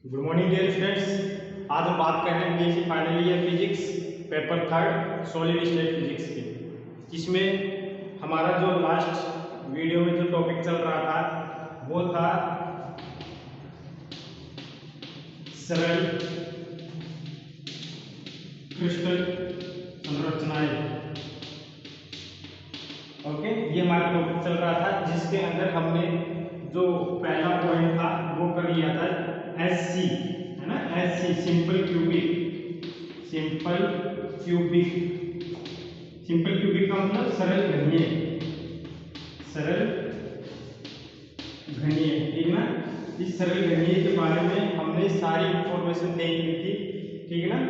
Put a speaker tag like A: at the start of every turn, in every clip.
A: Good morning dear students. आज हम बात कर रहे हैं BSc final year physics paper third solid state physics की, जिसमें हमारा जो लास्ट वीडियो में जो टॉपिक चल रहा था वो था सरल क्रिस्टल संरचनाएं। ओके, ये हमारा टॉपिक चल रहा था जिसके अंदर हमने जो पहला पॉइंट था वो कर लिया था एससी, है ना। SC simple cubic, simple cubic, simple cubic का मतलब सरल घनीय, सरल घनीय, ठीक ना। इस सरल घनीय के बारे में हमने सारी इंफॉर्मेशन देख ली थी, ठीक है ना,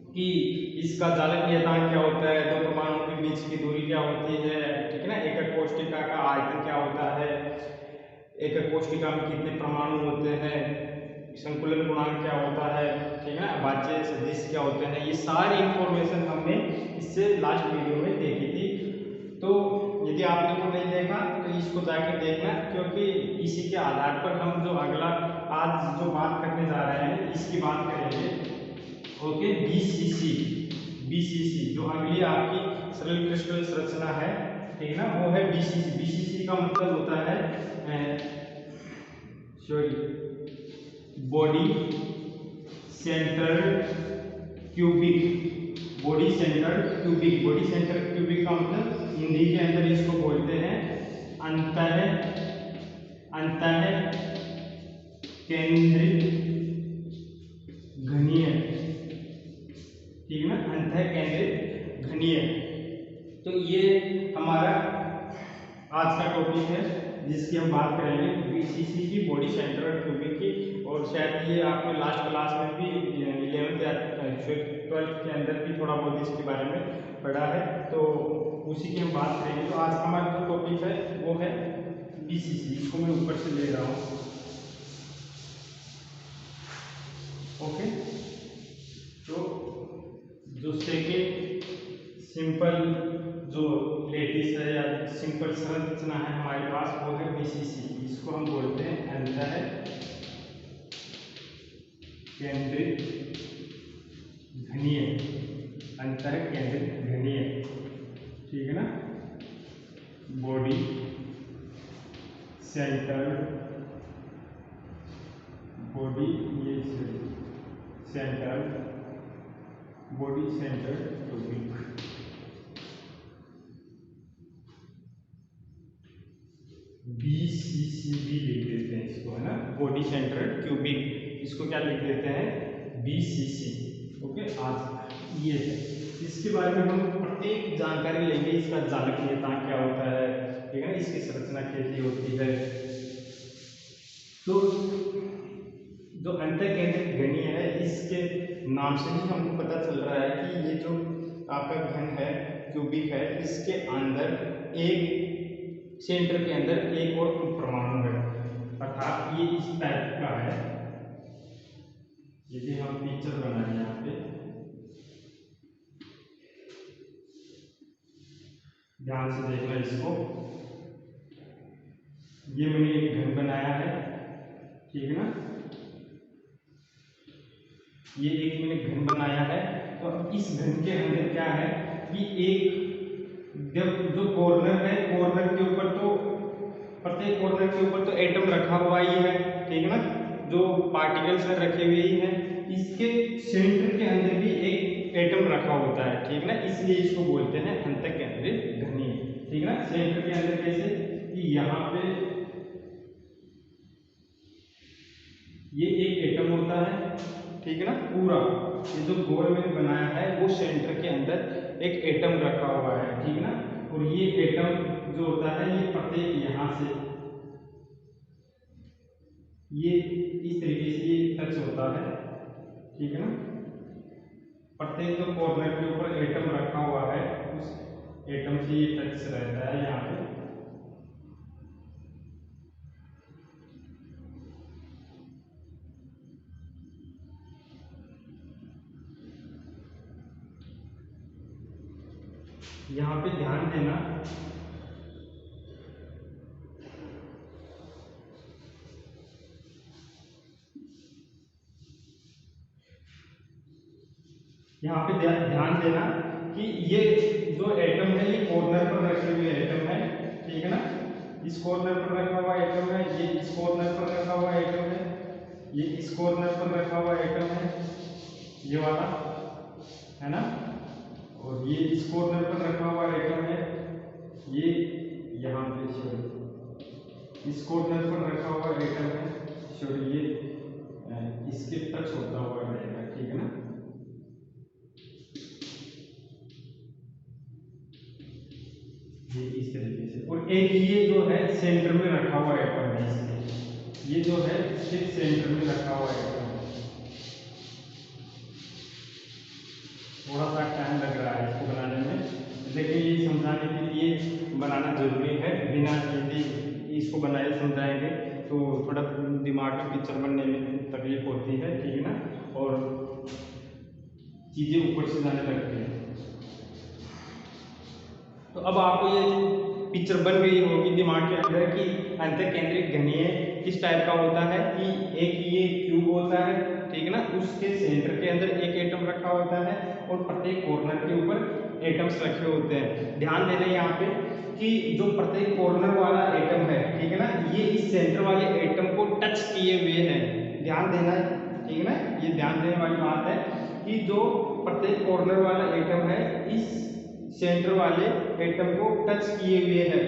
A: कि इसका चालक नियतांक क्या होता है, दो परमाणुओं के बीच की दूरी क्या होती है, ठीक है ना, एकक कोष्ठिका का आयतन क्या होता है, एकक कोष्ठिका में कितने परमाणु होते हैं, संकुलन गुणांक क्या होता है, ठीक है ना, अभाज्य सदिश क्या होते हैं, ये सारी इंफॉर्मेशन हमने इससे लास्ट वीडियो में देखी थी। तो यदि आपने वो नहीं देखा तो इसको जाके देखना, क्योंकि इसी के आधार पर हम जो अगला आज जो बात करने जा रहे हैं इसकी बात करेंगे। ओके, बीसीसी, बीसीसी जो अगली आपकी सरल क्रिस्टल संरचना है, ठीक है ना, वो है बीसीसी। बीसीसी का मतलब होता है sorry body centred cubic, body centred cubic, body centred cubic का मतलब हिंदी के अंदर इसको बोलते हैं अंतः अंतः केंद्रित घनीय, ठीक है ना, अंतः केंद्रित घनीय। तो ये हमारा आज का टॉपिक है जिसकी हम बात करेंगे बीसीसी की, बॉडी सेंटर्ड क्यूबिक की। और शायद ये आपने लास्ट क्लास में भी 11th या 12th के अंदर भी थोड़ा बहुत इसके बारे में पढ़ा है, तो उसी की हम बात करेंगे। तो आज हमारा जो टॉपिक है वो है बीसीसी, इसको मैं ऊपर से ले रहा हूँ। ओके, तो जो सेकेंड सिंपल जो लेटिस है या सिंपल संरचना है हमारे पास वो है बीसीसी। इसको हम बोलते हैं अंतः केंद्रित घनीय, अंतः केंद्रित घनीय, ठीक है ना, बॉडी सेंटर्ड, बॉडी ये centred, body centred cubic, BCC भी लिख देते हैं इसको, है ना, बॉडी सेंटर्ड क्यूबिक। इसको क्या लिख देते हैं, बीसीसी। ओके, आज ये है, इसके बारे में हम प्रत्येक जानकारी लेंगे। इसका चालक नियतांक क्या होता है, ठीक है ना, इसकी संरचना कैसी होती है। तो जो अंतः केंद्रित घनीय है, इसके नाम से ही हमको पता चल रहा है कि ये जो आपका घन है, क्यूबिक है, इसके अंदर एक सेंटर के अंदर एक और परमाणु है, अर्थात ये इस टाइप का है। यदि हम पिक्चर बनाए यहाँ पे, ध्यान से देखना इसको, ये मैंने एक घन बनाया है, ठीक है ना, ये एक मैंने घन बनाया है। तो अब इस घन के अंदर क्या है कि एक जो कॉर्नर है, कॉर्नर के ऊपर तो प्रत्येक कॉर्नर के ऊपर तो एटम रखा हुआ ही है, ठीक है ना, जो पार्टिकल्स में रखे हुए ही हैं। इसके सेंटर के अंदर भी एक एटम रखा होता है, ठीक है ना, इसलिए इसको बोलते हैं अंतः केंद्रित घनीय, ठीक है ना। सेंटर के अंदर कैसे कि यहाँ पे ये एक एटम होता है, ठीक है ना, पूरा ये जो गोल में बनाया है वो सेंटर के अंदर एक एटम रखा हुआ है, ठीक है ना। और ये एटम जो होता है ये प्रत्येक यहाँ से ये इस तरीके से ये टच होता है, ठीक है ना, प्रत्येक जो कॉर्नर के ऊपर एटम रखा हुआ है उस एटम से ये टच रहता है यहाँ पे। यहाँ पे ध्यान देना, यहाँ पे ध्यान देना कि ये जो एटम है ये कॉर्नर पर रखे हुए एटम है, ठीक है ना। इस कॉर्नर पर रखा हुआ एटम है, ये इस कॉर्नर पर रखा हुआ एटम है, ये इस कॉर्नर पर रखा हुआ एटम है, ये वाला है ना, और ये इस कॉर्नर पर रखा हुआ एटम है, ये यहाँ पे सॉरी इस कॉर्नर पर रखा हुआ एटम है, सॉरी ये इसके टच होता हुआ रहेगा, ठीक है ना। ये इस तरीके से, और एक ये जो है सेंटर में रखा हुआ एटम है, इसके ये जो है सिर्फ सेंटर में रखा हुआ एटम है। थोड़ा सा टाइम लग रहा है इसको बनाने में, लेकिन ये समझाने के लिए बनाना जरूरी है, बिना यदि इसको बनाए समझाएंगे तो थोड़ा दिमाग में पिक्चर बनने में तकलीफ होती है, ठीक है ना, और चीज़ें ऊपर से जाने लगती हैं। तो अब आपको ये पिक्चर बन गई होगी दिमाग के अंदर कि अंतर केंद्रित घनीय किस टाइप का होता है, कि एक ये क्यूब होता है, ठीक है ना, उसके सेंटर के अंदर एक एटम रखा होता है और प्रत्येक कॉर्नर के ऊपर एटम्स रखे होते हैं। ध्यान देना यहाँ पे कि जो प्रत्येक कॉर्नर वाला एटम है, ठीक है ना, ये इस सेंटर वाले एटम को टच किए हुए हैं। ध्यान देना, ठीक है ना, ये ध्यान देने वाली बात है कि जो प्रत्येक कॉर्नर वाला एटम है इस सेंटर वाले एटम को टच किए हुए है,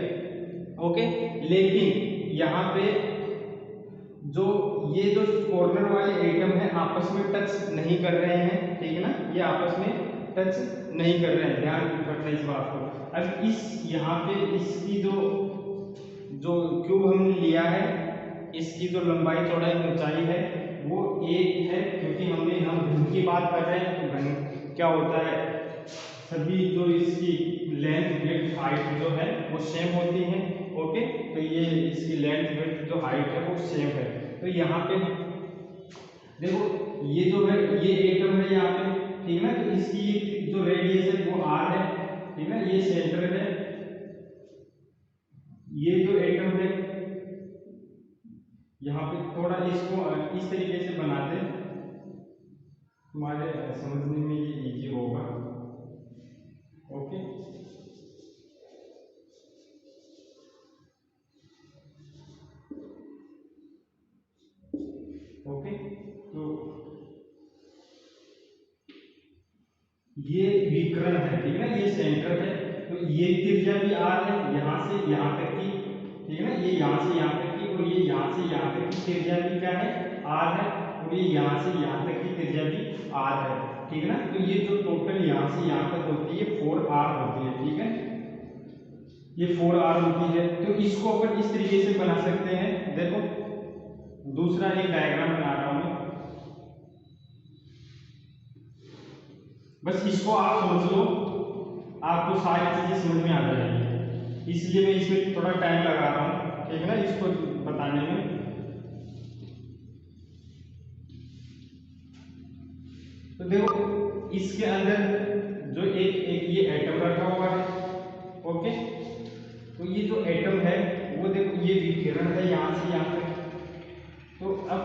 A: ओके। लेकिन यहाँ पे जो ये जो कॉर्नर वाले एटम है आपस में टच नहीं कर रहे हैं, ठीक है ना, ये आपस में टच नहीं कर रहे हैं, ध्यान रखना इस बात को। अब इस यहाँ पे इसकी जो क्यूब हमने लिया है, इसकी जो लंबाई चौड़ाई ऊंचाई है वो एक है, क्योंकि हम घन की बात कर रहे हैं, तो घन क्या होता है, सभी जो इसकी लेंथ विड्थ हाइट जो है वो सेम होती है, ओके। तो ये इसकी लेंथ विड्थ जो हाइट है वो सेम है। तो यहाँ पे देखो ये जो है ये एटम है यहाँ पे, ठीक है ना, तो इसकी जो रेडियस है वो r है, ठीक है ना, ये सेंटर है, ये जो एटम है यहाँ पे थोड़ा इसको इस तरीके से बनाते तुम्हारे समझने में ये इजी होगा, ओके। ओके, तो ये विकर्ण है, ठीक है ना, ये सेंटर है, तो ये त्रिज्या भी r है यहाँ से यहाँ तक की, ठीक है ना, ये यहाँ से यहाँ तक की, और ये यहाँ से यहाँ तक की त्रिज्या भी क्या है, r है, और ये यहाँ से यहाँ तक की त्रिज्या भी r है, ठीक है ना। तो ये जो टोटल यहाँ से यहाँ तक होती है 4r होती है, ठीक है, ये 4r होती है। तो इसको अपन इस तरीके से बना सकते हैं, देखो दूसरा एक डायग्राम बना रहा हूं मैं, बस इसको आप समझ लो, आपको सारी चीजें समझ में आ जाएगी, इसलिए मैं इसमें थोड़ा टाइम लगा रहा हूं, ठीक है ना, इसको बताने में। तो देखो इसके अंदर जो एक ये एटम रखा हुआ है, ओके। तो ये जो एटम है वो देखो ये विकिरण है यहाँ से यहाँ तक। तो अब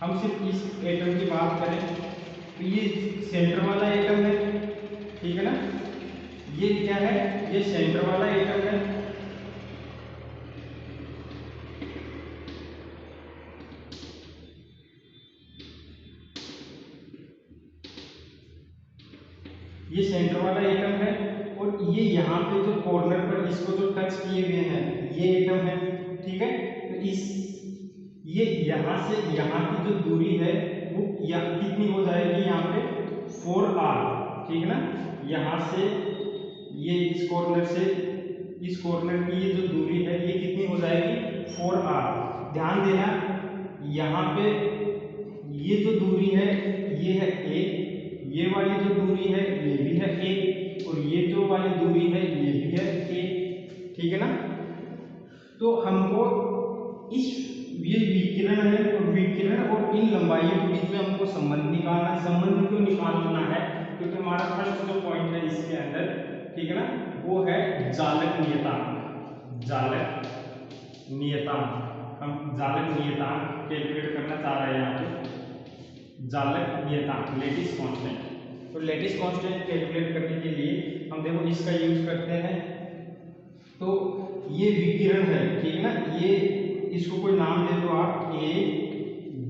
A: हम सिर्फ इस एटम की बात करें तो ये सेंटर वाला एटम है, ठीक है ना, ये क्या है, ये सेंटर वाला एटम है, ये सेंटर वाला एटम है, और ये यहाँ पे जो कॉर्नर पर इसको जो टच किए हुए हैं ये एटम है, ठीक है। तो ये यहाँ से यहाँ की जो दूरी है वो कितनी हो जाएगी, यहाँ पे 4r, ठीक है ना, यहाँ से ये इस कॉर्नर से इस कॉर्नर की ये जो दूरी है ये कितनी हो जाएगी 4r। ध्यान देना यहाँ पे ये जो दूरी है ये है a, ये वाली जो दूरी है ये भी है a, और ये जो वाली दूरी है ये भी है a, ठीक है ना। तो हमको इस ये विकिरण है, और विकिरण और इन लंबाइयों के बीच में हमको संबंध निकालना है। संबंध क्यों निकालना है, क्योंकि हमारा फर्स्ट जो पॉइंट है इसके अंदर, ठीक है ना, वो है जालक नियतांक। जालक नियतांक, हम जालक नियतांक कैलकुलेट करना चाह रहे हैं यहाँ पे। जालक नियतांक लेटिस कांस्टेंट। तो लेटिस कांस्टेंट कैलकुलेट करने के लिए हम देखो इसका यूज करते हैं। तो ये विकिरण है, ठीक है ना, ये इसको कोई नाम दे दो आप, ए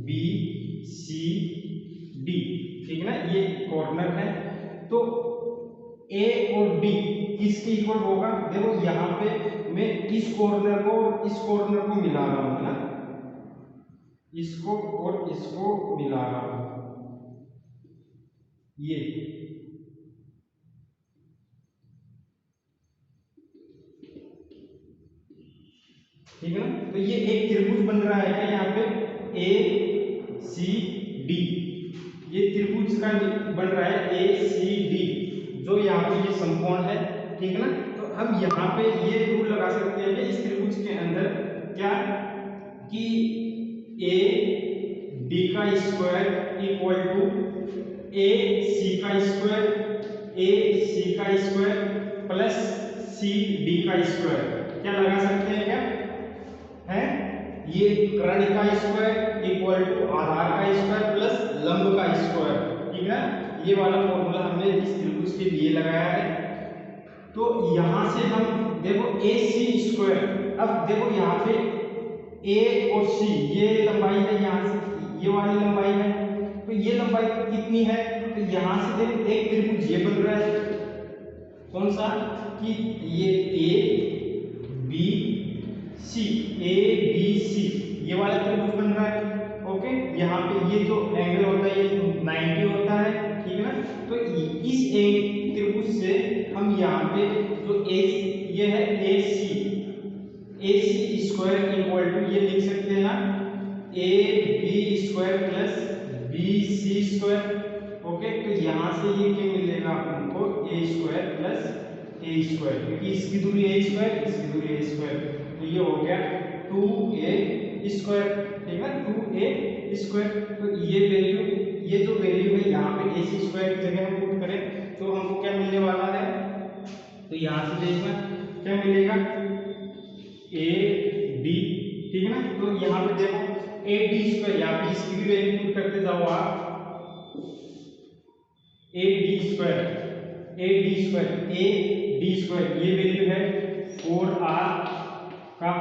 A: बी सी डी, ठीक है ना, ये कॉर्नर है। तो ए और डी किसके इक्वल होगा? देखो यहाँ पे मैं इस कॉर्नर को और इस कॉर्नर को मिला रहा हूं ना, इसको और इसको मिला रहा हूं, ये ठीक है ना। तो ये एक त्रिभुज बन रहा है क्या यहाँ पे, ए सी डी, ये त्रिभुज का बन रहा है ए सी डी, जो यहाँ पे ये समकोण है, ठीक है ना। तो हम यहाँ पे ये रूल लगा सकते हैं कि इस त्रिभुज के अंदर क्या, कि ए डी का स्क्वायर इक्वल टू ए सी का स्क्वायर, ए सी का स्क्वायर प्लस सी डी का स्क्वायर, क्या लगा सकते हैं क्या है, ये कर्ण का स्क्वायर इक्वल टू आधार का स्क्वायर प्लस लंब का स्क्वायर, ठीक है। ये वाला फॉर्मूला हमने इस त्रिभुज के लिए लगाया है। तो यहां से हम देखो ए सी स्क्वायर, अब देखो यहाँ पे ए और सी ये लंबाई है, यहाँ से ये वाली लंबाई है, तो ये लंबाई कितनी है, तो यहां से देखो एक त्रिभुज ये बन रहा है, कौन सा, कि ये A B C, A B C ये वाला त्रिभुज बन रहा है, ओके। यहाँ पे ये जो एंगल होता है ये 90 होता है, ठीक है ना। तो इस त्रिभुज से हम यहाँ पे जो ये है A C square equal to ये लिख सकते हैं ना, A B square plus B C square, okay. तो यहाँ से ये क्या मिलेगा हमको, A square plus A square, क्योंकि इसकी दूरी ए स्क्वायर, इसकी दूरी ए स्क्वायर, तो ये हो गया 2a स्क्वायर, ठीक है, 2a स्क्वायर। तो ये वैल्यू, ये जो वैल्यू है यहाँ पे ए सी स्क्वायर की जगह हम पुट करें तो हमको क्या मिलने वाला है, तो यहाँ से देखना क्या मिलेगा, ए डी, ठीक है ना। तो यहाँ पे देखो ए डी स्क्वायर, यहाँ पे इसकी भी वैल्यू पुट करते जाओ आप, A D square, A D square ये वैल्यू है 4r का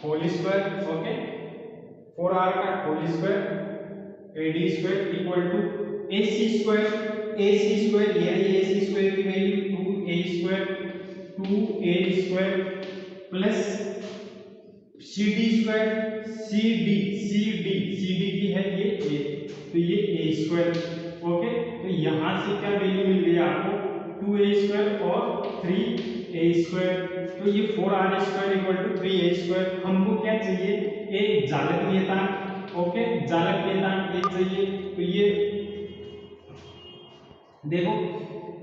A: होल स्क्वायर, ओके, 4r का whole square, A D square equal to A C square, ये है ए सी स्क्वायर की value 2a square plus C D square, C D की है ये a, तो ये a स्क्वायर, ओके। तो यहाँ से क्या वैल्यू मिल गई आपको, 2a स्क्वायर और 3a स्क्वायर, तो ये 4r square equal to 3a square. हमको क्या चाहिए, एक जालक नियतांक, ओके, जालक नियतांक एक चाहिए। तो ये देखो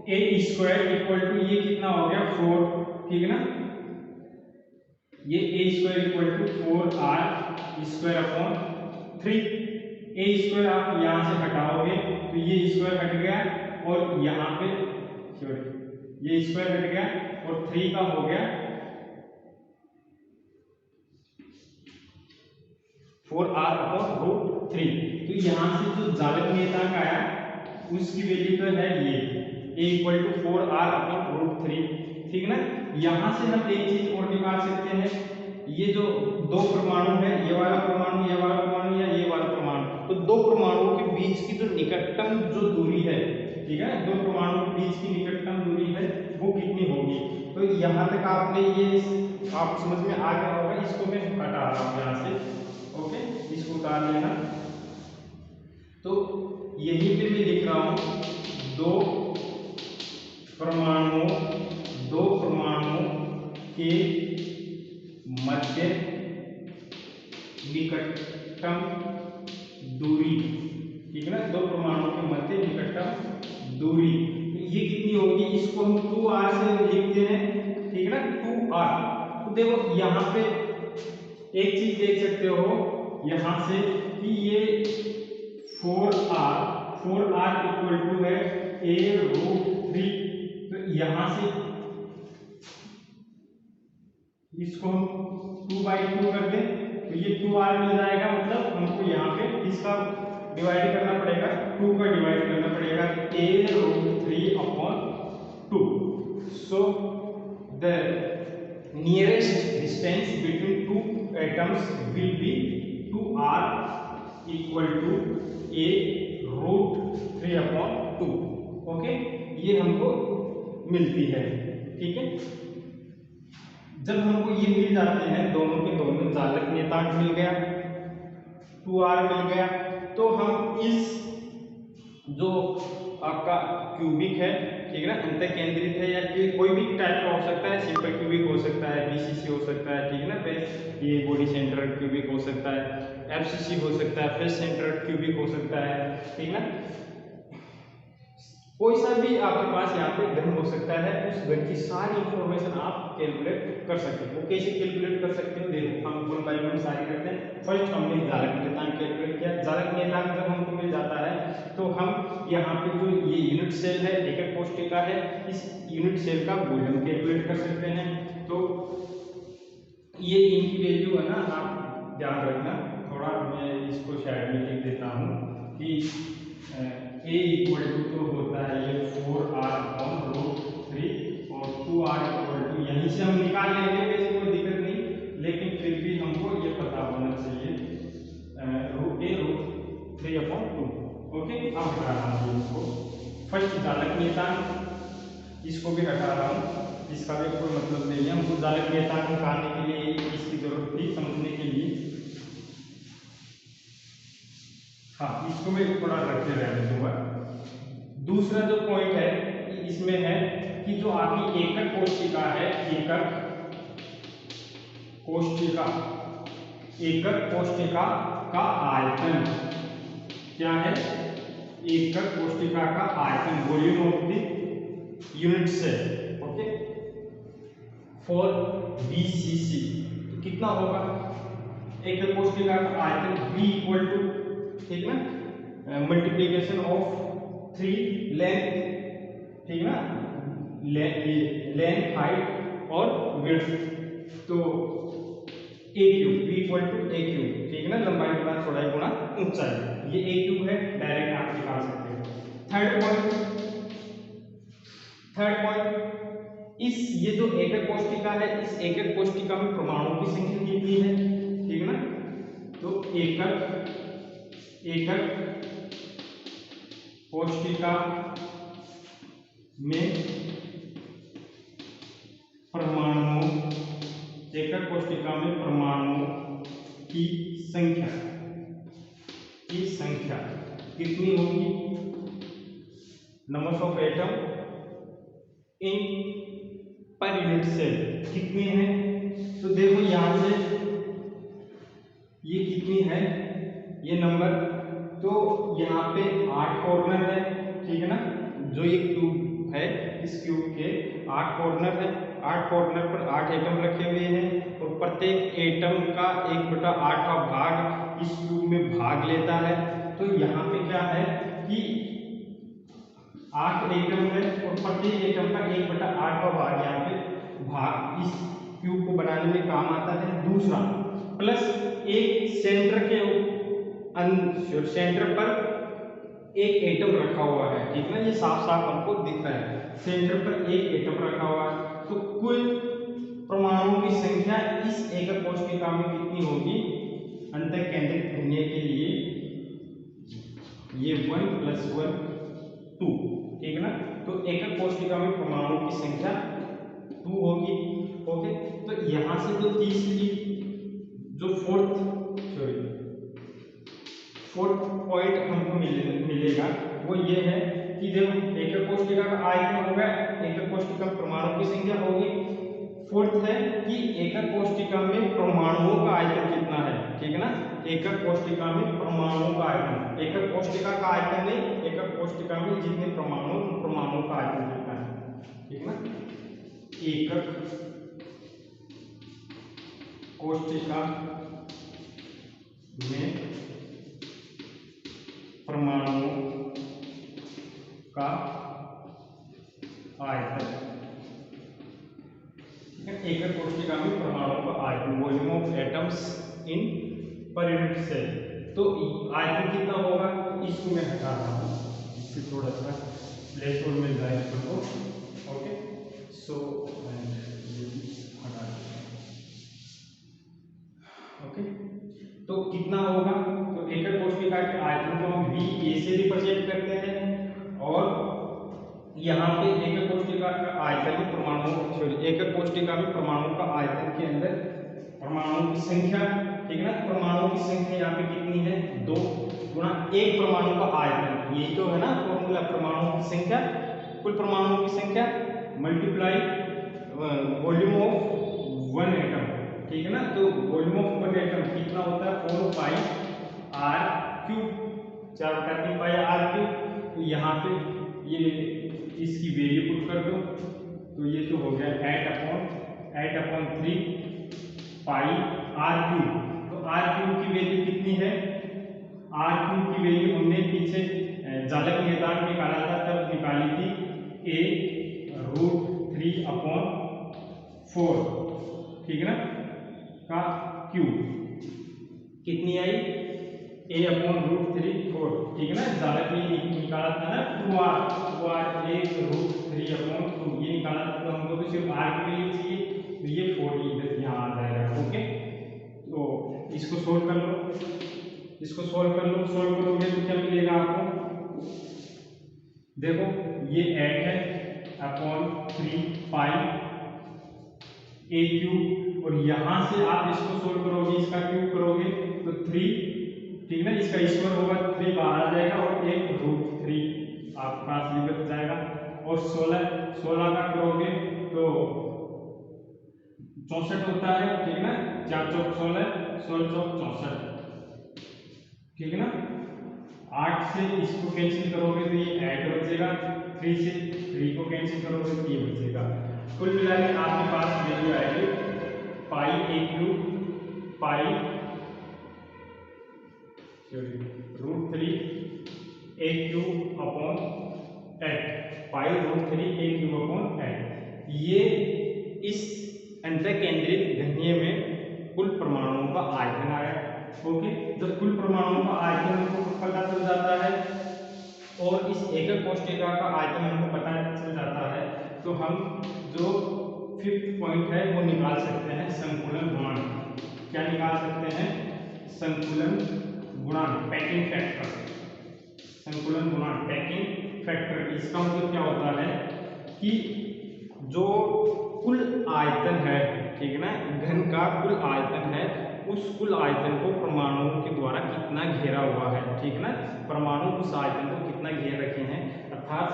A: a स्क्वायर इक्वल टू ये कितना हो गया 4, ठीक है ना, ये a square equal to 4r square upon 3, a square आप यहां से हटाओगे तो ये स्क्वायर हट गया और यहाँ पे ये स्क्वायर हट गया और 3 का हो गया 4r अपॉन रूट 3। तो यहाँ से जो जालक नियतांक आया उसकी वैल्यू तो है ये a equal to 4r upon root 3, ठीक है ना। यहाँ से हम एक चीज और निकाल सकते हैं, ये जो दो परमाणु है, ये वाला परमाणु, ये वाला परमाणु या ये वाला परमाणु, तो दो परमाणुओं के बीच की जो निकटतम जो दूरी है, ठीक है, दो परमाणुओं के बीच की निकटतम दूरी है वो कितनी होगी। तो यहाँ तक आपने ये आप समझ में आ गया होगा। इसको मैं हटा रहा हूँ यहाँ से, ओके, इसको उतार लेना। तो यहीं पे मैं लिख रहा हूँ दो परमाणुओं के मध्य निकटतम दूरी, ठीक है ना, दो परमाणुओं के मध्य निकटतम दूरी, तो ये कितनी होगी, इसको हम 2r से लिखते हैं, ठीक है ना, 2r। तो देखो यहाँ पे एक चीज देख सकते हो यहाँ से कि ये 4r इक्वल टू है a रूट 3, तो यहाँ से इसको हम 2/2 कर दें तो ये 2r मिल जाएगा, मतलब हमको यहाँ पे इसका डिवाइड करना पड़ेगा, 2 का डिवाइड करना पड़ेगा a√3/2। So the nearest distance between 2 atoms will be 2r equal to a√3/2। Okay, ये हमको मिलती है। ठीक है, जब हमको ये मिल जाते हैं दोनों के दोनों, जालक नियतांक मिल गया, 2r मिल गया, तो हम इस जो आपका क्यूबिक है, ठीक है ना, अंतर केंद्रित है या कोई भी टाइप का हो सकता है, सिंपल क्यूबिक हो सकता है, बीसीसी हो सकता है, ठीक है ना, फिर ये बॉडी सेंटर्ड क्यूबिक हो सकता है, एफसीसी हो सकता है, फेस सेंटर्ड क्यूबिक हो सकता है, ठीक है ना, कोई सा भी आपके पास यहाँ पे घन हो सकता है, उस घन की सारी इंफॉर्मेशन आप कैलकुलेट कर सकते हो। वो कैसे कैलकुलेट कर सकते हो, देखो हम 1 बाय 1 सारी करते हैं। फर्स्ट हमने जालक नियतांक कैलकुलेट किया। जालक नियतांक जब हमको मिल जाता है तो हम यहाँ पे जो ये यूनिट सेल है, एकक कोशिका है, इस यूनिट सेल का वॉल्यूम कैलकुलेट कर सकते हैं। तो ये इनकी वैल्यू है ना, आप ध्यान रखना थोड़ा, मैं इसको साइड में लिख देता हूँ कि a इक्वल टू होता है ये 4r/√3 और 2r इक्वल टू, यहीं से हम निकाल लेंगे, वैसे कोई दिक्कत नहीं, लेकिन फिर भी हमको ये पता होना चाहिए a√3/2। ओके, अब हटा रहा हूँ इसको, फर्स्ट जालक नियतांक, इसको भी हटा रहा हूँ, इसका भी कोई मतलब नहीं है, हमको जालक नियतांक निकालने के लिए इसकी जरूरत थी समझने के लिए। हाँ, इसको मैं थोड़ा रखे रहने दूंगा। दूसरा जो पॉइंट है इसमें है कि जो आपकी एकक कोशिका है, एकक कोशिका का आयतन क्या है, एकक कोशिका का आयतन, volume of the unit cell, okay, for BCC, तो कितना होगा एकक कोशिका का आयतन, V इक्वल टू, ठीक ना, मल्टीप्लीकेशन ऑफ 3 लेंथ, ठीक ना, लेंथ, हाइट और विड्थ, तो a cube, V equal to a cube, ठीक है ना, लंबाई गुना चौड़ाई गुना ऊंचाई, ये a क्यूब है, डायरेक्ट आप निकाल सकते हो। थर्ड पॉइंट, इस ये जो एकक कोशिका है, इस एकक कोशिका में परमाणु की संख्या कितनी है, ठीक है ना, तो एकक कोशिका में परमाणुओं, एकक कोशिका में परमाणुओं की संख्या कितनी होगी, number of atom in per unit cell कितनी है, तो देखो यहां से ये कितनी है, ये नंबर, तो यहाँ पे 8 कॉर्नर है, ठीक है ना, जो ये क्यूब है, इस क्यूब के 8 कॉर्नर है, 8 कॉर्नर पर 8 एटम रखे हुए हैं, और प्रत्येक एटम का 1/8 भाग इस क्यूब में भाग लेता है। तो यहाँ पे क्या है कि 8 एटम है और प्रत्येक एटम का 1/8 भाग यहाँ पे इस क्यूब को बनाने में काम आता है। दूसरा प्लस एक सेंटर पर एक एटम रखा हुआ है, ठीक है ना, ये साफ साफ हमको दिख रहा है, सेंटर पर एक एटम रखा हुआ है, तो कुल परमाणुओं की संख्या इस एकक कोशिका में कितनी होगी, अंतर केंद्रित घूमने के लिए ये 1 + 1 2, ठीक है ना, तो एकक कोशिका में परमाणुओं की संख्या 2 होगी। ओके, तो यहां से तो तीसरी जो फोर्थ पॉइंट हमको मिलेगा वो ये है कि जब एकक कोशिका का आयतन होगा, एकक कोशिका में परमाणु की संख्या होगी। फोर्थ है कि एकक कोशिका में परमाणुओं का आयतन कितना है, ठीक है ना, एकक कोशिका में परमाणुओं का आयतन, एकक कोशिका का आयतन नहीं, एकक कोशिका में जितने परमाणुओं का आयतन कितना है, ठीक है ना, एकक कोशिका में परमाणुओं का आयतन, एकक कोशिका में परमाणुओं का आयतन, volume of atoms in per unit cell, तो आयतन कितना होगा, इसको मैं हटा रहा हूँ, इससे थोड़ा सा प्लेस और मिल जाए इसको। ओके, सो हटा देते हैं। ओके, तो कितना होगा, तो एकक कोशिका के आयतन को हम V A से रिप्रेजेंट करते हैं, और यहाँ पे एकक कोशिका का आयतन परमाणु, एकक कोशिका में परमाणु का आयतन के अंदर परमाणु की संख्या, ठीक है ना, परमाणु की संख्या यहाँ पे कितनी है, 2 गुणा 1 परमाणु का आयतन, यही तो है ना फॉर्मूला, परमाणु की संख्या, कुल परमाणु की संख्या मल्टीप्लाई वॉल्यूम ऑफ 1 एटम, ठीक है ना। तो वॉल्यूम ऑफ 1 एटम कितना होता है, 4 pi r cube, 4/3 pi r cube. तो यहाँ पे ये इसकी वैल्यू पुट कर दो, तो ये तो हो गया 8/3 पाई आर क्यूब। तो आर क्यूब की वैल्यू कितनी है, आर क्यूब की वैल्यू हमने पीछे जालक नियतांक निकाला था, तब निकाली थी a√3/4, ठीक है ना, का क्यूब कितनी आई, a/√3/4, ठीक है ना। जालक में निकाला था ना 2r a√3/2 ये निकाला था, तो हमको तो सिर्फ r की वैल्यू चाहिए, तो ये 4 इधर यहाँ आ जाएगा। ओके, तो इसको सोल्व कर लो, इसको सोल्व कर लो, सोल्व करोगे तो क्या मिलेगा आपको, देखो ये 8 है अपॉन 3 पाई a क्यूब, और यहाँ से आप इसको सोल्व करोगे, इसका क्यूब करोगे तो 3, ठीक है ना, इसका स्क्वायर होगा 3 बाहर आ जाएगा, और एक √3 आपके पास भी बच जाएगा, और 16 का करोगे तो 64 होता है, ठीक है ना, 4 चौक 16, 16 चौक 64, ठीक है ना। 8 से इसको कैंसिल करोगे तो ये 8 बचेगा, 3 से 3 को कैंसिल करोगे तो ये बचेगा। कुल मिला के आपके पास वैल्यू आएगी पाई a cube pi √3 a cube upon 8, pi √3 a cube upon 8। ये इस अंतःकेंद्रित घनीय में कुल परमाणुओं का आयतन आया। ओके, तो कुल परमाणुओं का आयतन हमको पता चल जाता है, और इस एकक कोशिका का आयतन हमको पता चल जाता है, तो हम जो 5th पॉइंट है वो निकाल सकते हैं, संकुलन गुणांक। क्या निकाल सकते हैं, संकुलन गुणांक, पैकिंग फैक्टर, संकुलन गुणांक पैकिंग फैक्टर। इसका मतलब क्या होता है कि जो कुल आयतन है, ठीक है ना, घन का कुल आयतन है, उस कुल आयतन को परमाणुओं के द्वारा कितना घेरा हुआ है, ठीक है ना, परमाणु उस आयतन को कितना घेर रखे हैं, अर्थात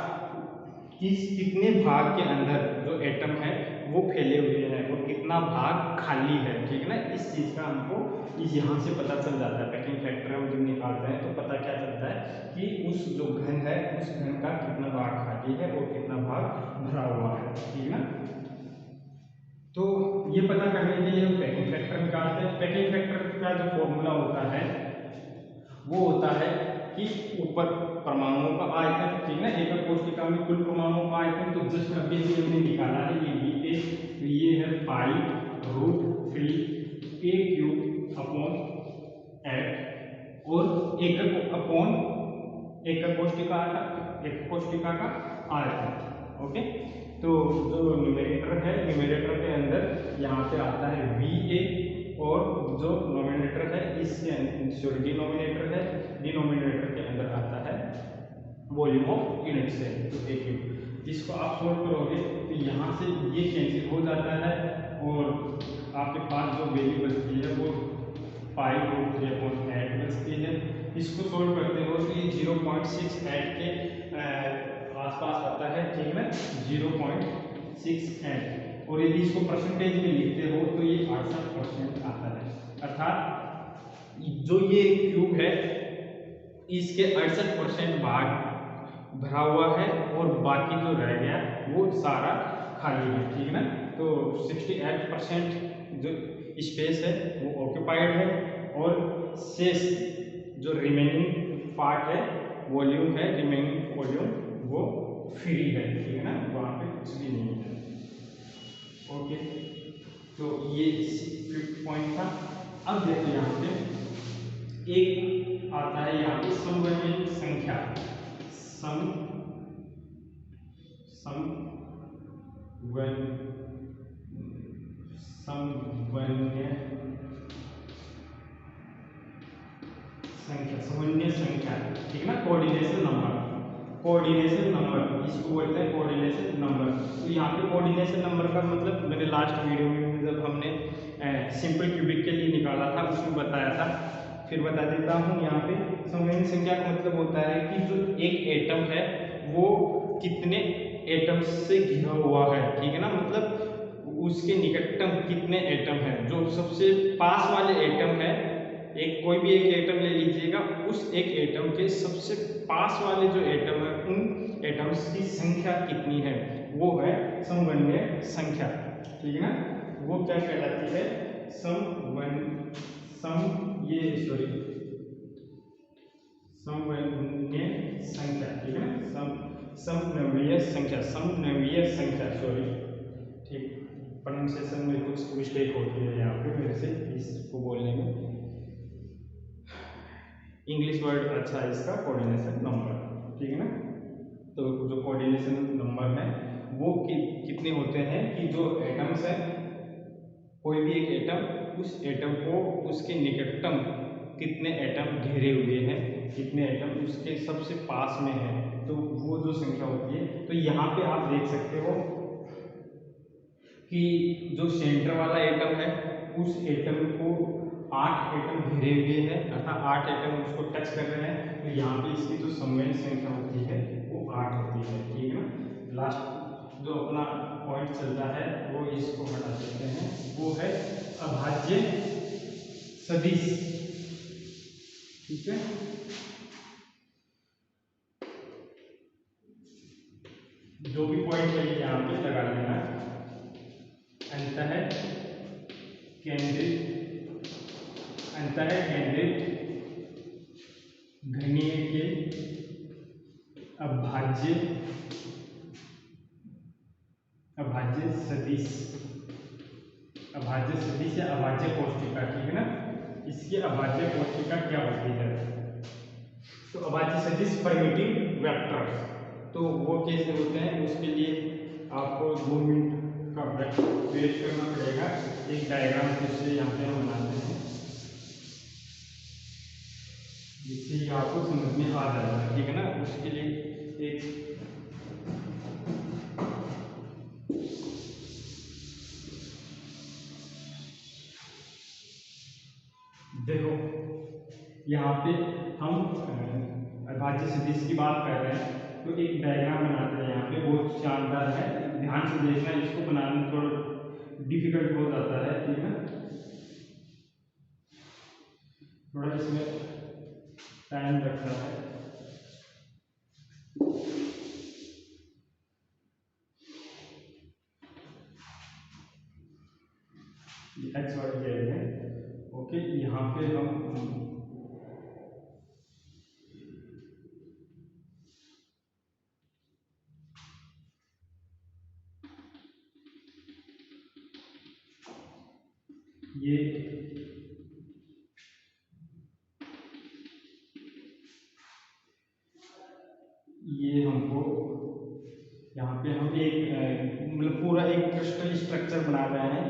A: कितने भाग के अंदर जो एटम है वो फैले हुए हैं और कितना भाग खाली है, ठीक है ना। इस चीज का हमको यहाँ से पता चल जाता है, पैकिंग फैक्टर हम जब निकालते हैं तो पता क्या चलता है कि उस जो घन है उस घन का कितना भाग खाली है और कितना भाग भरा हुआ है, ठीक है ना। तो ये पता करने के लिए हम पैकिंग फैक्टर निकालते हैं। पैकिंग फैक्टर का जो फॉर्मूला होता है वो होता है कि ऊपर परमाणुओं का आयतन, ठीक है ना, एकक कोशिका में कुल परमाणुओं का आयतन, तो जस्ट अभी भी हमने निकाला है ये V A, तो ये है पाई √3 a क्यूब अपॉन 8, और एकक अपॉन एकक कोशिका का आयतन। ओके, तो जो न्यूमरेटर है, न्यूमरेटर के अंदर यहाँ पे आता है VA, और जो नोमिनेटर है इसके डिनोमिनेटर है, डिनोमिनेटर के अंदर आता है वॉल्यूम ऑफ यूनिट सेल, तो a क्यूब। इसको आप सोल्व करोगे तो यहाँ से ये कैंसिल हो जाता है, और आपके पास जो वैल्यू बचती है वो पाई √3/8 बचती है। इसको सोल्व करते हो तो ये 0.68 के आसपास आता है, ठीक है, 0.68, और यदि इसको परसेंटेज में लिखते हो तो ये 68% आता है, अर्थात जो ये क्यूब है इसके 68% भाग भरा हुआ है, और बाकी जो रह गया वो सारा खाली है, ठीक है ना। तो 68% जो स्पेस है वो ऑक्यूपाइड है, और शेष जो रिमेनिंग पार्ट है, वॉल्यूम है, रिमेनिंग वॉल्यूम वो फ्री है, ठीक है ना, वहाँ पे कुछ भी नहीं है। ओके, तो ये 5th पॉइंट था। अब देखो यहाँ पे एक आता है यहाँ पे समवन्य संख्या, समवन्य संख्या, ठीक है ना। कोऑर्डिनेशन नंबर इसको बोलते हैं, कोऑर्डिनेशन नंबर। तो यहाँ पे कोऑर्डिनेशन नंबर का मतलब मैंने लास्ट वीडियो में जब हमने सिंपल क्यूबिक के लिए निकाला था उसमें बताया था, फिर बता देता हूँ। यहाँ पे समवन्य संख्या का मतलब होता है कि जो एक एटम है वो कितने एटम से घिरा हुआ है, ठीक है ना। मतलब उसके निकटतम कितने एटम है, जो सबसे पास वाले एटम है, एक कोई भी एक एटम ले लीजिएगा, उस एक एटम के सबसे पास वाले जो एटम है उन एटम्स की संख्या कितनी है, वो है समवन्य संख्या, ठीक है ना। वो क्या कहलाती है, समवन्य संख्या, ठीक है ना। समनवीय संख्या सॉरी, ठीक, प्रोनाउंसिएशन में कुछ मिस्टेक होती है यहाँ पे मेरे से इसको बोलने में। इंग्लिश वर्ड अच्छा है इसका, कोऑर्डिनेशन नंबर, ठीक है ना। तो जो कोऑर्डिनेशन नंबर है वो कितने होते हैं कि जो एटम्स है, कोई भी एक एटम, उस एटम को उसके निकटतम कितने एटम घेरे हुए हैं, कितने एटम उसके सबसे पास में है, तो वो जो संख्या होती है। तो यहाँ पे आप देख सकते हो कि जो सेंटर वाला एटम है उस एटम को 8 एटम घिरे हुए हैं, अर्थात 8 एटम उसको टच कर रहे हैं। तो यहाँ पे इसकी जो समवन्य संख्या होती है वो 8 होती है, ठीक है ना। लास्ट जो अपना पॉइंट चलता है वो इसको हटा देते हैं, वो है अभाज्य सदिश, ठीक है। जो भी पॉइंट है यहाँ पे लगा लेना। अंतः केंद्रित घनीय के अभाज्य सदिश या अभाज्य कोष्टिका, ठीक है ना। इसकी अभाज्य कोष्टिका क्या होती है, तो अभाज्य सदिश परमिटिव वेक्टर, तो वो कैसे होते हैं, उसके लिए आपको 2 मिनट का वेट करना पड़ेगा। एक डायग्राम जिससे यहाँ पे हम बनाते हैं, जिससे आपको समझ में आ जाएगा, ठीक है ना। उसके लिए एक देखो, यहाँ पे हम अभाज्य सदिश की बात कर रहे हैं, तो एक डायग्राम बनाते हैं यहाँ पे, बहुत शानदार है, ध्यान से देखना, इसको बनाने में थोड़ा डिफिकल्ट हो जाता है, ठीक है। थोड़ा इसमें टाइम लगता है। एक्स वाई जेड है, ओके। यहाँ पे हम ये हमको यहाँ पे हम एक मतलब पूरा एक क्रिस्टल स्ट्रक्चर बना रहे हैं,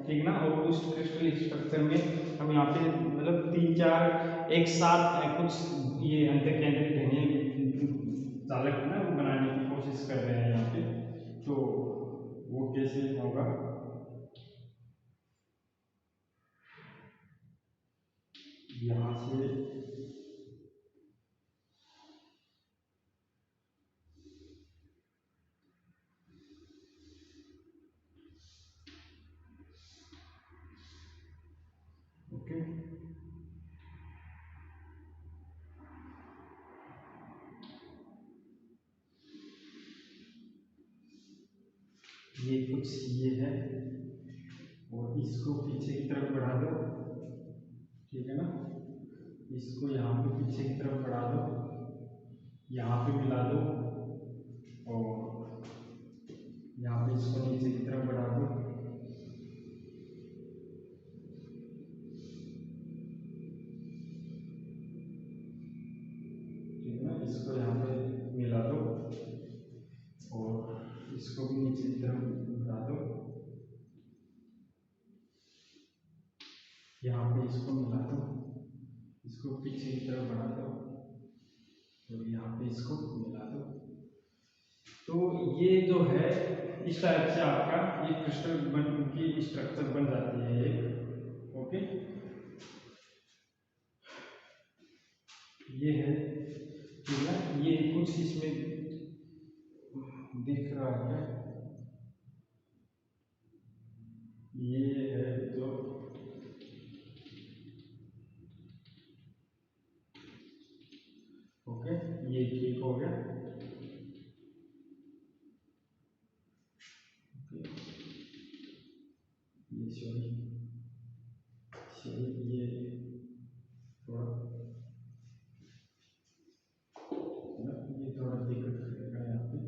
A: ठीक ना। और उस क्रिस्टल स्ट्रक्चर में हम यहाँ पे मतलब 3-4 एक साथ कुछ ये अंतःकेंद्रित घनीय चालक ना बनाने की कोशिश कर रहे हैं यहाँ पे। तो वो कैसे होगा, यहाँ से ओके। ये कुछ ये है, और इसको पीछे की तरफ बढ़ा दो, ठीक है ना। इसको यहाँ पे पीछे की तरफ बढ़ा दो, यहाँ पे मिला दो, और यहाँ पे इसको नीचे की तरफ बढ़ा दो। यहाँ पे इसको मिला दो, इसको पीछे की तरफ बढ़ा दो और यहाँ पे इसको मिला दो। तो ये जो है इस टाइप से आपका ये क्रिस्टल की स्ट्रक्चर बन जाती है एक। ओके, ये है, ठीक है, ये कुछ इसमें दिख रहा है, ये है जो ओके, ये ठीक हो गया। ये सॉरी ये थोड़ा ये थोड़ा दिक्कत करेगा यहाँ पे।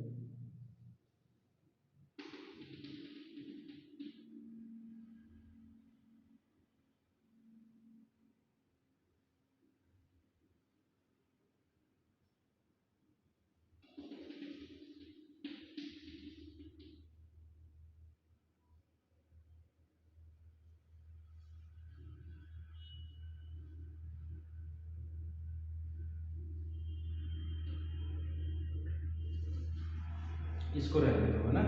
A: इसको रहने दो, है ना।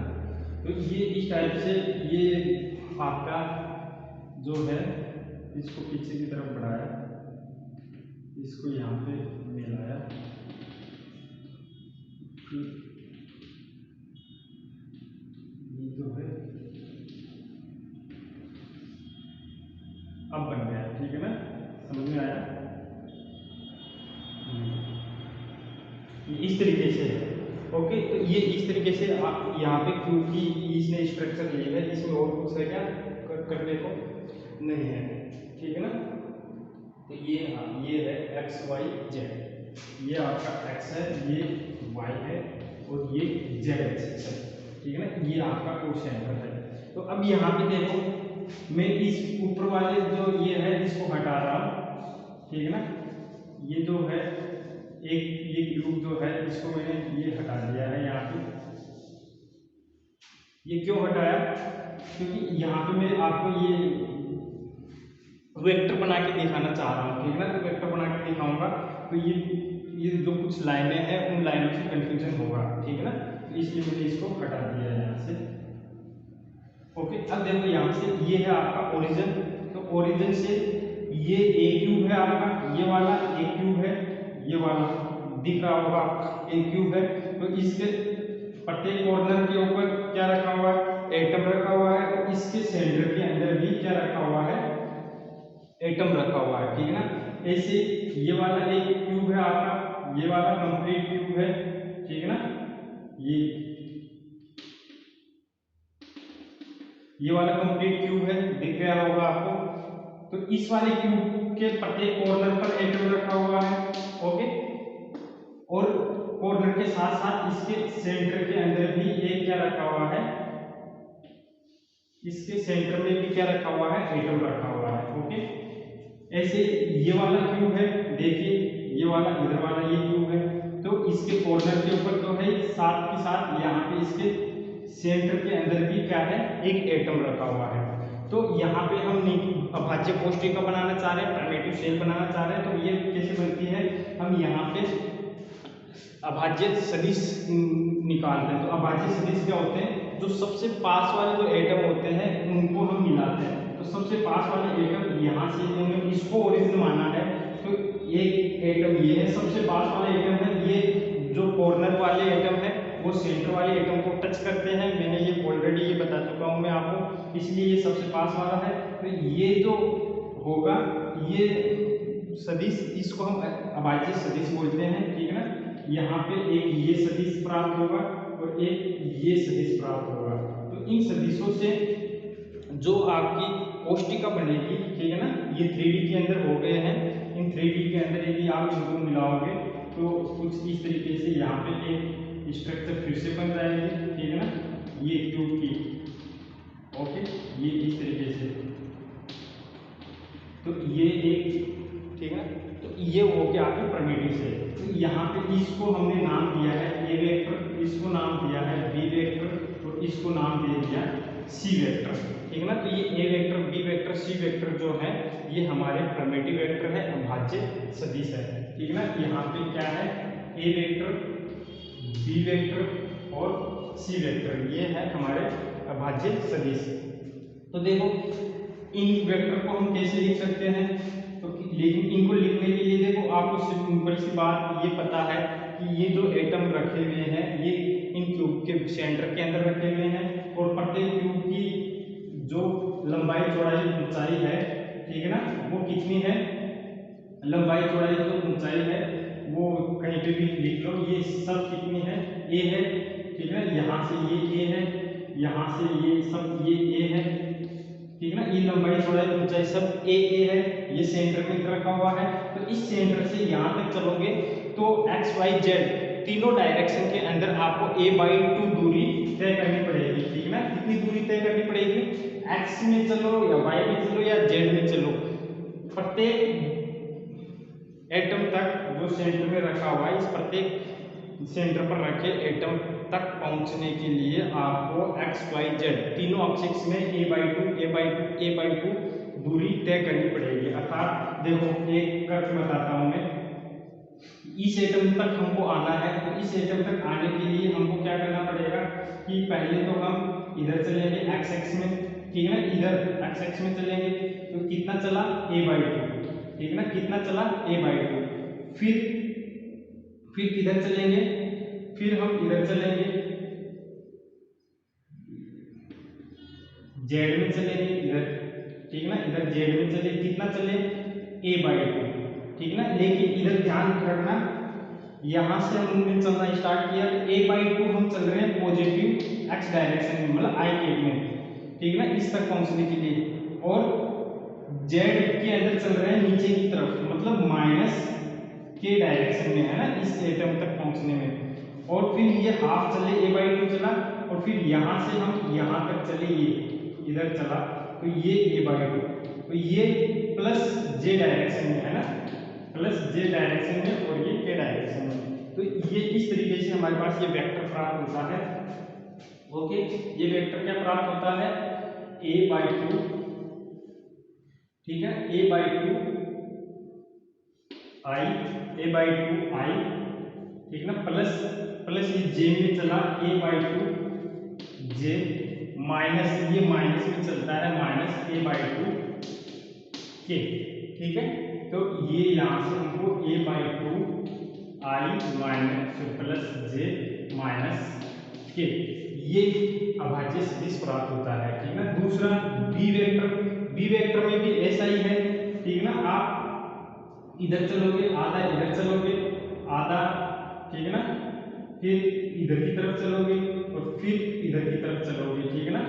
A: तो ये इस टाइप से ये आपका जो है इसको पीछे की तरफ बढ़ाया, इसको यहाँ पे मिलाया, ये जो है अब बन गया, ठीक है ना, समझ में आया। ये इस तरीके से है। ओके, तो ये इस तरीके से आप यहाँ पे, क्योंकि इसने स्ट्रक्चर लिया है, इसमें और कुछ है क्या करने को नहीं है, ठीक है ना। तो ये ये है एक्स वाई जेड, ये आपका एक्स है, ये वाई है और ये जेड एक्सिस है, ठीक है ना, ये आपका कोड सेंटर है। तो अब यहाँ पे देखो, मैं इस ऊपर वाले जो ये है इसको हटा रहा हूँ, ठीक है ना। ये जो है ये क्यूब जो है इसको मैंने ये हटा दिया है यहाँ पे। ये क्यों हटाया, क्योंकि यहाँ पे मैं आपको ये वेक्टर बना के दिखाना चाह रहा हूँ, ठीक है ना। तो वेक्टर बना के दिखाऊंगा तो ये जो कुछ लाइनें हैं उन लाइनों से कंफ्यूजन होगा, ठीक है ना। तो इसलिए मैंने इसको हटा दिया है यहाँ से। ओके, अब देखो यहाँ से ये है आपका ओरिजिन, तो ओरिजिन से ये ए क्यूब है आपका, ये वाला ए क्यूब है, ये वाला दिख रहा होगा ए क्यूब है। तो इसके प्रत्येक कॉर्नर के ऊपर क्या रखा हुआ है, एटम रखा हुआ है, और इसके सेंटर के अंदर भी क्या रखा हुआ है, एटम रखा हुआ है, ठीक है ना। ऐसे ये वाला एक क्यूब है आपका, ये वाला कंप्लीट क्यूब है, ठीक है ना। ये वाला कंप्लीट क्यूब है, दिख गया होगा आपको। तो इस वाले क्यूब के प्रत्येक कॉर्नर पर एटम रखा हुआ है, ओके, और कॉर्नर के साथ साथ इसके सेंटर के अंदर भी एक क्या रखा हुआ है, इसके सेंटर में भी क्या रखा हुआ है, एटम रखा हुआ है, ओके। ऐसे ये वाला क्यूब है, देखिए ये वाला इधर वाला ये क्यूब है, तो इसके कॉर्नर के ऊपर तो है, साथ के साथ यहाँ पे इसके सेंटर के अंदर भी क्या है, एक एटम रखा हुआ है। तो यहाँ पे हम अभाज्य कोष्ठिका बनाना चाह रहे हैं, प्राइमेटिव शेल बनाना चाह रहे हैं। तो ये कैसे बनती है, हम यहाँ पे अभाज्य सदिश निकाल रहे हैं। तो अभाज्य सदिश क्या होते हैं, जो सबसे पास वाले जो एटम होते हैं उनको हम मिलाते हैं। तो सबसे पास वाले एटम यहाँ से हमने इसको ओरिजिन माना है, तो एक एटम ये है, सबसे पास वाले एटम है, ये जो कॉर्नर वाले एटम है वो सेंटर वाले एटम को टच करते हैं। मैंने ये ऑलरेडी ये बता चुका हूँ मैं आपको, इसलिए ये सबसे पास वाला है। तो ये जो होगा ये सदिश, इसको हम अभाज्य सदिश बोलते हैं, ठीक है ना। यहाँ पे एक ये सदिश प्राप्त होगा और एक ये सदिश प्राप्त होगा। तो इन सदिशों से जो आपकी कोष्ठिका बनेगी, ठीक है ना, ये 3D के अंदर हो गए हैं। इन 3D के अंदर यदि आप इनको मिलाओगे तो कुछ इस तरीके से यहाँ पे एक स्ट्रक्चर फिर से बन जाएगी, ठीक है ना, ये क्यूब की, ओके, ये इस तरीके से। तो ये एक, ठीक है ना, तो ये हो गया आपके प्राइमेटिव से। तो यहाँ पे इसको हमने नाम दिया है ए वेक्टर, इसको नाम दिया है बी वेक्टर और इसको नाम दे दिया सी वेक्टर, ठीक है ना। तो ये ए vector, B vector, C vector जो है ये हमारे प्रिमिटिव वेक्टर है, अभाज्य सदिश है, ठीक है ना। यहाँ पे क्या है, ए वेक्टर, बी वेक्टर और सी वेक्टर, ये है हमारे अभाज्य सदिश। तो देखो इन वेक्टर को हम कैसे लिख सकते हैं, तो लेकिन इनको लिखने के लिए देखो आपको सिंपल सी बात ये पता है कि ये जो एटम रखे हुए हैं ये इन क्यूब के सेंटर के अंदर रखे हुए हैं, और प्रत्येक क्यूब की जो लंबाई चौड़ाई ऊंचाई है, ठीक है ना, वो कितनी है, लंबाई चौड़ाई जो ऊंचाई है वो कहीं पे भी लिख लो, ये सब कितनी है, ए है, ठीक है ना। यहाँ से ये ए है, यहाँ से ये सब ये ए है, ठीक है ना। ये लंबाई चौड़ाई ऊंचाई सब ए है, ये सेंटर में रखा हुआ है। तो इस सेंटर से यहाँ तक चलोगे तो एक्स वाई जेड तीनों डायरेक्शन के अंदर आपको a/2 दूरी तय करनी पड़ेगी, ठीक है ना। कितनी दूरी तय करनी पड़ेगी, एक्स में चलो या वाई में चलो या जेड में चलो, प्रत्येक एटम तक जो सेंटर में रखा हुआ है, इस प्रत्येक सेंटर पर रखे एटम तक पहुंचने के लिए आपको एक्स वाई जेड तीनों एक्सिस में a/2 दूरी तय करनी पड़ेगी। अर्थात देखो एक करके बताता हूं मैं, इस एटम तक हमको आना है, तो इस एटम तक आने के लिए हमको क्या करना पड़ेगा कि पहले तो हम इधर चलेंगे एक्स एक्स में, ठीक है ना, इधर एक्स एक्स में चलेंगे तो कितना चला a/2, ठीक है ना, कितना चला a/2, फिर किधर चलेंगे, फिर हम इधर चलेंगे जेड में चलेंगे इधर, ठीक है ना, इधर जेड में चले, कितना चले a/2, ठीक है ना। लेकिन इधर ध्यान रखना, यहां से हमने चलना स्टार्ट किया, a/2 हम चल रहे हैं पॉजिटिव एक्स डायरेक्शन में, मतलब आई के में, ठीक है ना, इस तक पहुंचने के लिए, और जेड के अंदर चल रहे हैं नीचे की तरफ, मतलब माइनस के डायरेक्शन में, है ना, इस एटम तक पहुंचने में। और फिर ये हाफ चले a/2 चला, और फिर यहां से हम यहां तक चले, ये इधर चला तो ये a/2, तो ये प्लस जे डायरेक्शन में, है ना, प्लस जे डायरेक्शन में और ये के डायरेक्शन में। तो ये इस तरीके से हमारे पास ये वेक्टर प्राप्त होता है। ओके, ये वेक्टर क्या प्राप्त होता है, a/2, ठीक है, a/2 i, ठीक है ना, प्लस ये जे में चला a/2 जे, माइनस ये माइनस में चलता है माइनस a/2 के, ठीक है। तो ये यहाँ से हमको a/2 i minus plus J minus के, ये अभाज्य सदिश प्राप्त होता है, ठीक है ना। दूसरा बी वेक्टर में भी ऐसा ही है, ठीक है ना, आप इधर चलोगे आधा, इधर चलोगे आधा, ठीक है ना, फिर इधर की तरफ चलोगे और फिर इधर की तरफ चलोगे, ठीक है ना,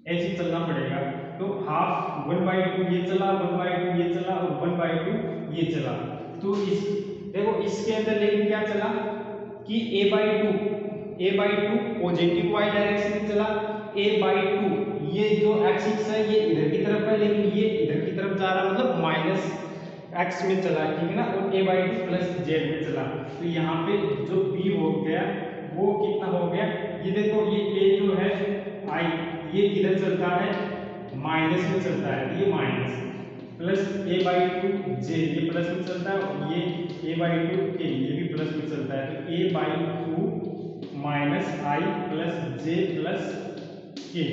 A: ऐसे चलना पड़ेगा। तो हाफ 1/2 ये चला, 1/2 ये चला और 1/2 ये चला। तो इस देखो इसके अंदर लेकिन क्या चला कि a/2 पॉजिटिव y डायरेक्शन में चला, a/2 ये जो एक्सिस है ये इधर की तरफ है, लेकिन ये इधर की तरफ जा रहा, मतलब माइनस एक्स में चला, ठीक है ना, और a/2 प्लस जेड में चला। तो यहाँ पे जो b हो गया वो कितना हो गया, ये देखो ये a जो है i, ये किधर चलता है, माइनस में चलता है, ये माइनस प्लस a/2 जे, ये प्लस में चलता है, और ये a/2 के, ये भी प्लस में चलता है। तो a/2 minus i plus J plus के,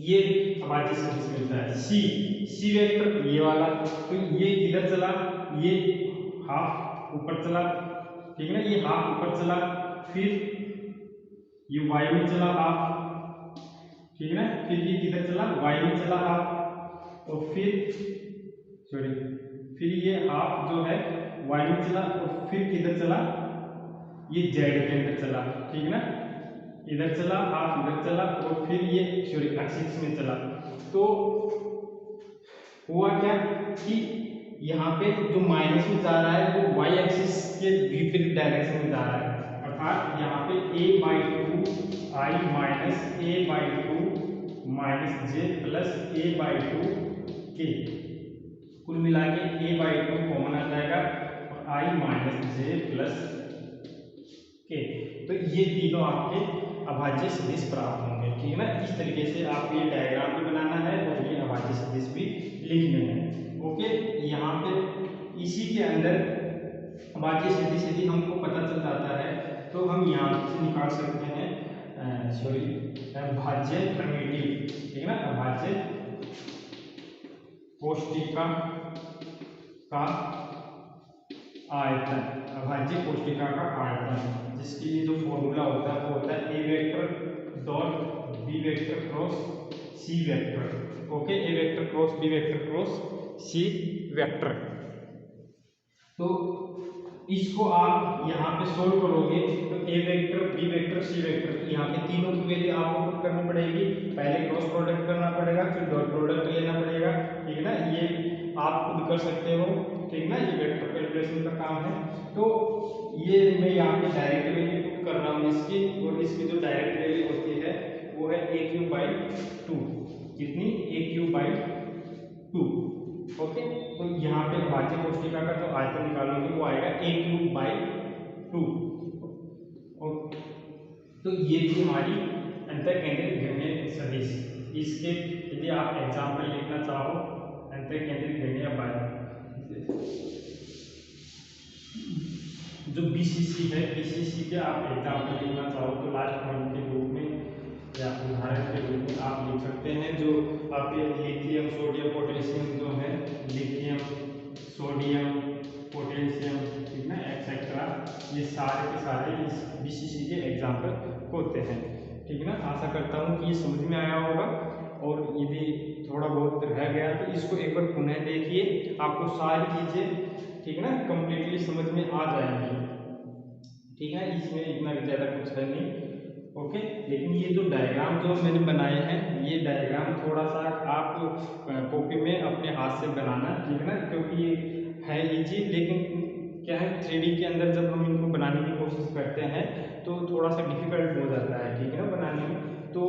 A: ये अभाज्य सदिश मिलता है। सी वेक्टर ये वाला, तो ये किधर चला, ये हाफ ऊपर चला, ठीक है ना, ये हाफ ऊपर चला, फिर ये y में चला हाफ, ठीक है ना, फिर ये किधर चला, y में चला हाफ, और फिर ये हाफ जो है y में चला, और फिर किधर चला, ये z के अंदर चला, ठीक है ना, इधर चला हाफ, इधर चला, और फिर ये एक्सिस में चला। तो हुआ क्या कि यहाँ पे जो माइनस में जा रहा है वो y एक्सिस के विपरीत डायरेक्शन में जा रहा है, अर्थात यहाँ पे a/2 i minus a/2 minus J plus a/2 के, कुल मिला के a/2 कॉमन आ जाएगा और i माइनस जे प्लस के। तो ये तीनों आपके अभाज्य सदिश प्राप्त होंगे। पाओगे, ठीक है ना। इस तरीके से आपको ये डायग्राम भी बनाना है और ये अभाज्य सदिश भी लिखने हैं। ओके, यहाँ पे इसी के अंदर अभाज्य सदिश यदि हमको पता चल जाता है तो हम यहाँ से निकाल सकते हैं भाज्य प्रिमिटिव, ठीक है ना। अभाज्य कोष्टिका का आयतन, अभाज्य कोष्टिका का आयतन, जिसके लिए जो फॉर्मूला होता है वो होता है A vector dot B vector cross C vector. Okay, A vector cross B vector cross C vector. तो इसको आप यहाँ पे सोल्व करोगे तो A vector B vector C vector, यहाँ पे तीनों की वैल्यू आपको पुट करनी पड़ेगी। पहले क्रॉस प्रोडक्ट करना पड़ेगा, फिर डॉट प्रोडक्ट लेना पड़ेगा, ठीक है ना। ये आप खुद कर सकते हो, ठीक है ना। ये वेक्टर कैलकुलेशन का काम है। तो ये मैं यहाँ पे डायरेक्ट वैल्यू पुट कर रहा हूँ इसकी, और इसकी जो डायरेक्ट वैल्यू होती है वो है ए क्यू बाई 2। कितनी? ए क्यू बाई 2। ओके, तो यहाँ पे अभाज्य कोष्टिका का जो आयतन निकालोगे वो आएगा ए क्यूब बाई 2। तो ये थी हमारी अंतःकेंद्रित घर्षण सदिश। इसके यदि आप एग्जाम्पल लिखना चाहो अंतःकेंद्रित घर्षण जो बीसीसी है, बीसीसी के आप एग्जाम्पल लिखना चाहो तो लास्ट पॉइंट के रूप में या उदाहरण के रूप में आप लिख सकते हैं। जो आपके लिथियम सोडियम पोटेशियम जो है, लिथियम सोडियम पोटेशियम, ठीक है, एक्सेट्रा, ये सारे के सारे इस बीसीसी के एग्जाम्पल होते हैं, ठीक है ना। आशा करता हूँ कि ये समझ में आया होगा, और यदि थोड़ा बहुत रह गया तो इसको एक बार पुनः देखिए, आपको सारी चीज़ें, ठीक है ना, कंप्लीटली समझ में आ जाएंगी, ठीक है। इसमें इतना ज़्यादा कुछ है नहीं। ओके, लेकिन ये जो डायग्राम जो मैंने बनाए हैं, ये डायग्राम थोड़ा सा आप कॉपी में अपने हाथ से बनाना, ठीक है ना, क्योंकि ये है इजी, लेकिन क्या है 3D के अंदर जब हम इनको बनाने की कोशिश करते हैं तो थोड़ा सा डिफिकल्ट हो जाता है, ठीक है ना, बनाने में। तो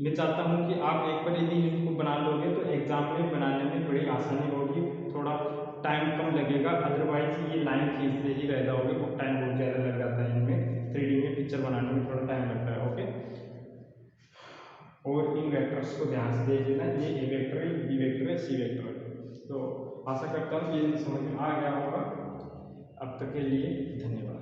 A: मैं चाहता हूँ कि आप एक बार यदि इसको बना लोगे तो एग्जाम में बनाने में बड़ी आसानी होगी, थोड़ा टाइम कम लगेगा। अदरवाइज ये लाइन खींचते ही रह जाओगे, वो टाइम बहुत ज़्यादा लग जाता है इनमें। 3D में पिक्चर बनाने में थोड़ा टाइम लगता है। ओके, और इन वेक्टर्स को ध्यान से देख लेना, ये ए वेक्टर है, बी वेक्टर है, सी वेक्टर है। तो आशा करता हूँ कि ये समझ में आ गया होगा। अब तक के लिए धन्यवाद।